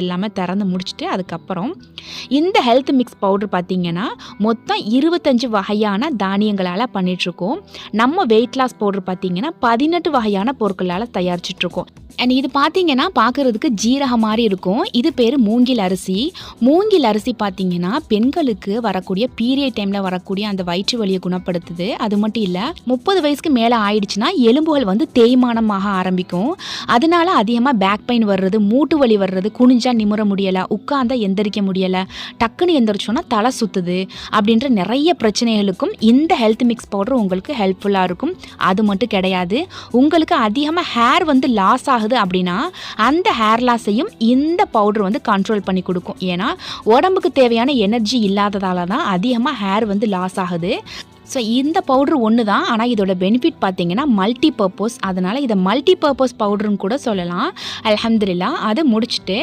எல்லாமே திறந்து முடிச்சுட்டு அதுக்கப்புறம் இந்த ஹெல்த் மிக்ஸ் பவுடர் பார்த்திங்கன்னா மொத்தம் 25 வகையான தானியங்களால் பண்ணிகிட்ருக்கோம். நம்ம வெயிட் லாஸ் பவுடர் பார்த்திங்கன்னா 18 வகையான பொருட்களால் தயாரிச்சிட்ருக்கோம். அண்ட் இது பார்த்திங்கன்னா பார்க்குறதுக்கு ஜீரகம் மாதிரி இருக்கும். இது பேர் மூங்கில் அரிசி. மூங்கில் அரிசி பார்த்திங்கன்னா பெண்களுக்கு வரக்கூடிய பீரியட் டைமில் வரக்கூடிய அந்த வயிற்று வலியை குணப்படுத்துது. அது மட்டும் இல்லை, 30 வயசுக்கு மேலே ஆயிடுச்சுன்னா எலும்புகள் வந்து தேய்மானமாக ஆரம்பிக்கும். அதனால அதிகமாக பேக் பெயின் வர்றது, மூட்டு வலி வர்றது, குனிஞ்சா நிமிர முடியலை, உட்காந்தா எந்திரிக்க முடியலை, டக்குன்னு எந்திரிச்சோன்னா தலை சுற்றுது அப்படின்ற நிறைய பிரச்சனைகளுக்கும் இந்த ஹெல்த் மிக்ஸ் பவுடர் உங்களுக்கு ஹெல்ப்ஃபுல்லாக இருக்கும். அது மட்டும் கிடையாது, உங்களுக்கு அதிகமாக ஹேர் வந்து லாஸ் ஆகுது அப்படின்னா அந்த ஹேர் லாஸையும் இந்த பவுடர் வந்து கண்ட்ரோல் பண்ணி கொடுக்கும். ஏன்னா உடம்புக்கு தேவையான எனர்ஜி இல்லாததால தான் அதிகமாக ஹேர் வந்து லாஸ் ஆகுது. ஸோ இந்த பவுட்ரு ஒன்று தான், ஆனால் இதோட பெனிஃபிட் பார்த்தீங்கன்னா மல்டி பர்பஸ். அதனால் இதை மல்டி பர்பஸ் பவுடர்னு கூட சொல்லலாம். அல்ஹம்துலில்லாஹ். அதை முடிச்சுட்டு